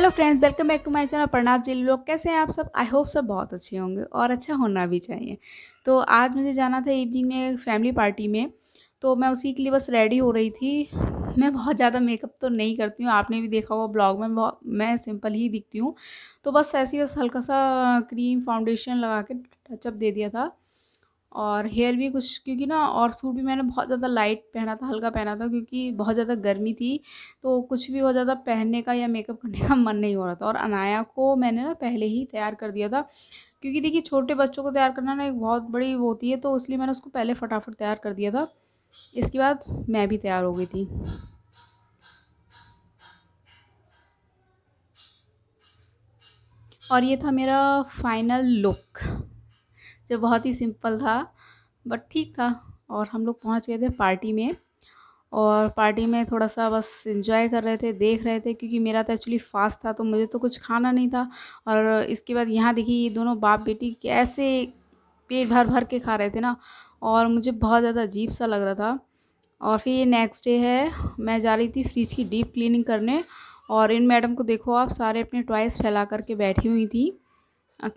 Hello friends, welcome back to my channel Pranaj daily vlog. कैसे हैं आप सब? आई होप सब बहुत अच्छे होंगे और अच्छा होना भी चाहिए। तो आज मुझे जाना था इवनिंग में फैमिली पार्टी में, तो मैं उसी के लिए बस रेडी हो रही थी। मैं बहुत ज़्यादा मेकअप तो नहीं करती हूँ, आपने भी देखा होगा ब्लॉग में, मैं सिंपल ही दिखती हूँ। तो बस ऐसे ही बस हल्का सा क्रीम फाउंडेशन लगा के टचअप दे दिया था। और हेयर भी कुछ, क्योंकि ना, और सूट भी मैंने बहुत ज़्यादा लाइट पहना था, हल्का पहना था, क्योंकि बहुत ज़्यादा गर्मी थी। तो कुछ भी बहुत ज़्यादा पहनने का या मेकअप करने का मन नहीं हो रहा था। और अनाया को मैंने ना पहले ही तैयार कर दिया था, क्योंकि देखिए छोटे बच्चों को तैयार करना ना एक बहुत बड़ी वो होती है, तो इसलिए मैंने उसको पहले फटाफट तैयार कर दिया था। इसके बाद मैं भी तैयार हो गई थी। और ये था मेरा फाइनल लुक, जो बहुत ही सिंपल था बट ठीक था। और हम लोग पहुंच गए थे पार्टी में, और पार्टी में थोड़ा-सा बस एन्जॉय कर रहे थे, देख रहे थे, क्योंकि मेरा तो एक्चुअली फ़ास्ट था, तो मुझे तो कुछ खाना नहीं था। और इसके बाद यहाँ देखिए ये दोनों बाप-बेटी कैसे पेट भर-भर के खा रहे थे ना, और मुझे बहुत ज़्यादा अजीब-सा लग रहा था। और फिर ये नेक्स्ट डे है, मैं जा रही थी फ्रिज की डीप क्लीनिंग करने, और इन मैडम को देखो आप, सारे अपने टॉयज़ फैला कर के बैठी हुई थी।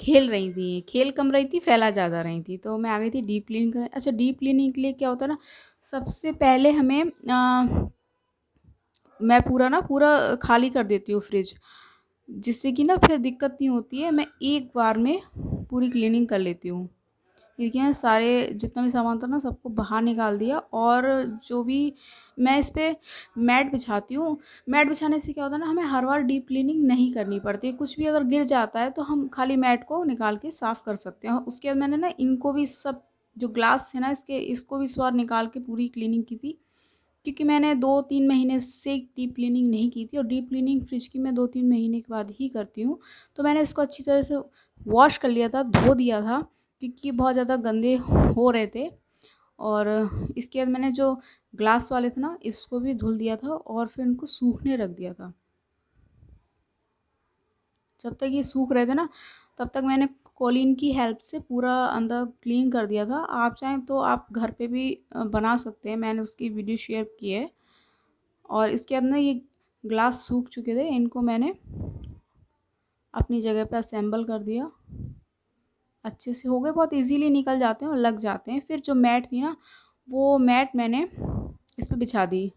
खेल रही थी, खेल कम रही थी, फैला ज़्यादा रही थी। तो मैं आ गई थी डीप क्लीनिंग करने। अच्छा, डीप क्लीनिंग के लिए क्या होता है ना, सबसे पहले हमें मैं पूरा खाली कर देती हूँ फ्रिज, जिससे कि ना फिर दिक्कत नहीं होती है। मैं एक बार में पूरी क्लीनिंग कर लेती हूँ। देखिए सारे जितना भी सामान था ना, सबको बाहर निकाल दिया। और जो भी मैं इस पे मैट बिछाती हूँ, मैट बिछाने से क्या होता है ना, हमें हर बार डीप क्लीनिंग नहीं करनी पड़ती। कुछ भी अगर गिर जाता है तो हम खाली मैट को निकाल के साफ़ कर सकते हैं। और उसके बाद मैंने ना इनको भी सब, जो ग्लास थे ना इसके, इसको भी इस बार निकाल के पूरी क्लीनिंग की थी, क्योंकि मैंने 2-3 महीने से डीप क्लीनिंग नहीं की थी। और डीप क्लीनिंग फ्रिज की मैं 2-3 महीने के बाद ही करती हूँ। तो मैंने इसको अच्छी तरह से वॉश कर लिया था, धो दिया था, क्योंकि बहुत ज़्यादा गंदे हो रहे थे। और इसके बाद मैंने जो ग्लास वाले थे ना, इसको भी धुल दिया था, और फिर इनको सूखने रख दिया था। जब तक ये सूख रहे थे ना, तब तक मैंने कोलीन की हेल्प से पूरा अंदर क्लीन कर दिया था। आप चाहें तो आप घर पे भी बना सकते हैं, मैंने उसकी वीडियो शेयर की है। और इसके अंदर ये ग्लास सूख चुके थे, इनको मैंने अपनी जगह पे असेंबल कर दिया। अच्छे से हो गए, बहुत इजीली निकल जाते हैं और लग जाते हैं। फिर जो मैट थी ना, वो मैट मैंने इस पे बिछा दी।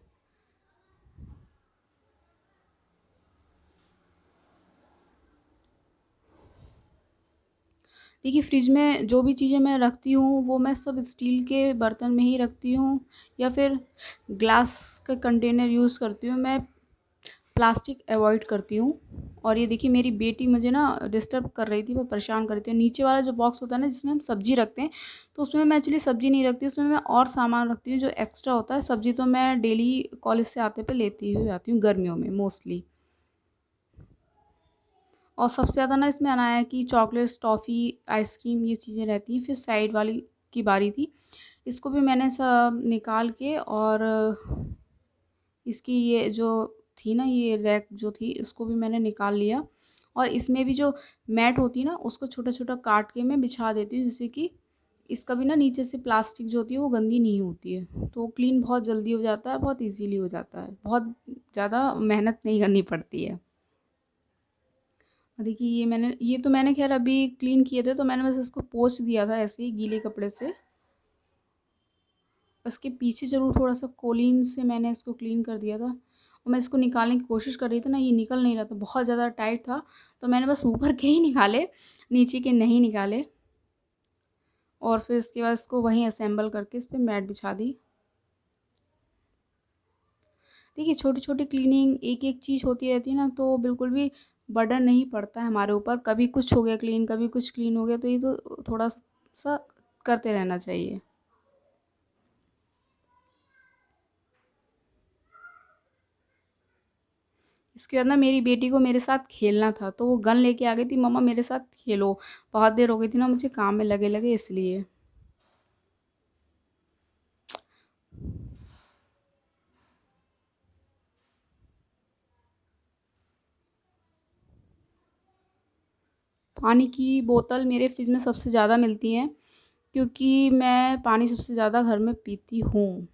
देखिए फ्रिज में जो भी चीज़ें मैं रखती हूँ, वो मैं सब स्टील के बर्तन में ही रखती हूँ, या फिर ग्लास का कंटेनर यूज़ करती हूँ। मैं प्लास्टिक अवॉइड करती हूँ। और ये देखिए मेरी बेटी मुझे ना डिस्टर्ब कर रही थी, बहुत परेशान कर रही थी। नीचे वाला जो बॉक्स होता है ना, जिसमें हम सब्ज़ी रखते हैं, तो उसमें मैं एक्चुअली सब्ज़ी नहीं रखती, उसमें मैं और सामान रखती हूँ जो एक्स्ट्रा होता है। सब्ज़ी तो मैं डेली कॉलेज से आते पे लेती हुई आती हूँ, गर्मियों में मोस्टली। और सबसे ज़्यादा ना इसमें अनाया की चॉकलेट्स, टॉफ़ी, आइसक्रीम, ये चीज़ें रहती हैं। फिर साइड वाली की बारी थी, इसको भी मैंने सब निकाल के, और इसकी ये जो थी ना, ये रैक जो थी, इसको भी मैंने निकाल लिया। और इसमें भी जो मैट होती है ना, उसको छोटा-छोटा काट के मैं बिछा देती हूँ, जिससे कि इसका भी ना नीचे से प्लास्टिक जो होती है वो गंदी नहीं होती है। तो क्लीन बहुत जल्दी हो जाता है, बहुत ईज़िली हो जाता है, बहुत ज़्यादा मेहनत नहीं करनी पड़ती है। देखिए ये तो मैंने ख़ैर अभी क्लीन किए थे, तो मैंने बस इसको पोंछ दिया था ऐसे ही गीले कपड़े से। इसके पीछे ज़रूर थोड़ा-सा कोलीन से मैंने इसको क्लीन कर दिया था। और मैं इसको निकालने की कोशिश कर रही थी ना, ये निकल नहीं रहा था, बहुत ज़्यादा टाइट था। तो मैंने बस ऊपर के ही निकाले, नीचे के नहीं निकाले। और फिर इसके बाद इसको वहीं असेंबल करके इस पे मैट बिछा दी। देखिए छोटी-छोटी क्लीनिंग एक-एक चीज़ होती रहती है ना, तो बिल्कुल भी बर्डन नहीं पड़ता है हमारे ऊपर। कभी कुछ हो गया क्लीन, कभी कुछ क्लीन हो गया, तो ये तो थोड़ा-सा करते रहना चाहिए। इसके बाद ना मेरी बेटी को मेरे साथ खेलना था, तो वो गन लेके आ गई थी, मम्मा मेरे साथ खेलो। बहुत देर हो गई थी ना मुझे काम में लगे-लगे, इसलिए। पानी की बोतल मेरे फ्रिज में सबसे ज़्यादा मिलती हैं, क्योंकि मैं पानी सबसे ज़्यादा घर में पीती हूँ।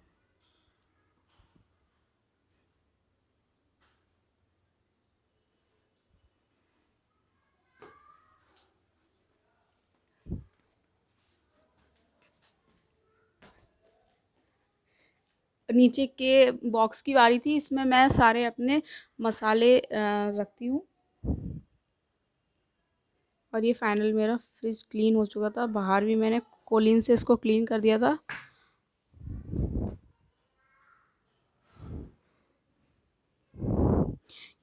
नीचे के बॉक्स की बारी थी, इसमें मैं सारे अपने मसाले रखती हूँ। और ये फाइनल मेरा फ्रिज क्लीन हो चुका था, बाहर भी मैंने कोलिन से इसको क्लीन कर दिया था।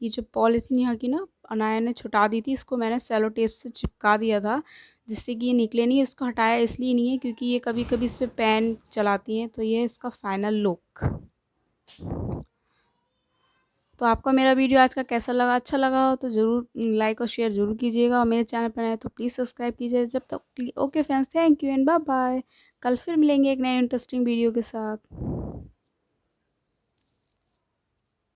ये जो पॉलीथीन यहाँ की ना अनाया ने छुटा दी थी, इसको मैंने सेलो टेप से चिपका दिया था जिससे कि ये निकले नहीं। इसको हटाया इसलिए नहीं है क्योंकि ये कभी कभी इस पर पैन चलाती हैं। तो ये है इसका फाइनल लुक। तो आपको मेरा वीडियो आज का कैसा लगा? अच्छा लगा हो तो ज़रूर लाइक और शेयर ज़रूर कीजिएगा, और मेरे चैनल पर आए तो प्लीज़ सब्सक्राइब कीजिए। जब तक okay friends, thank you and bye bye. कल फिर मिलेंगे एक नए इंटरेस्टिंग वीडियो के साथ।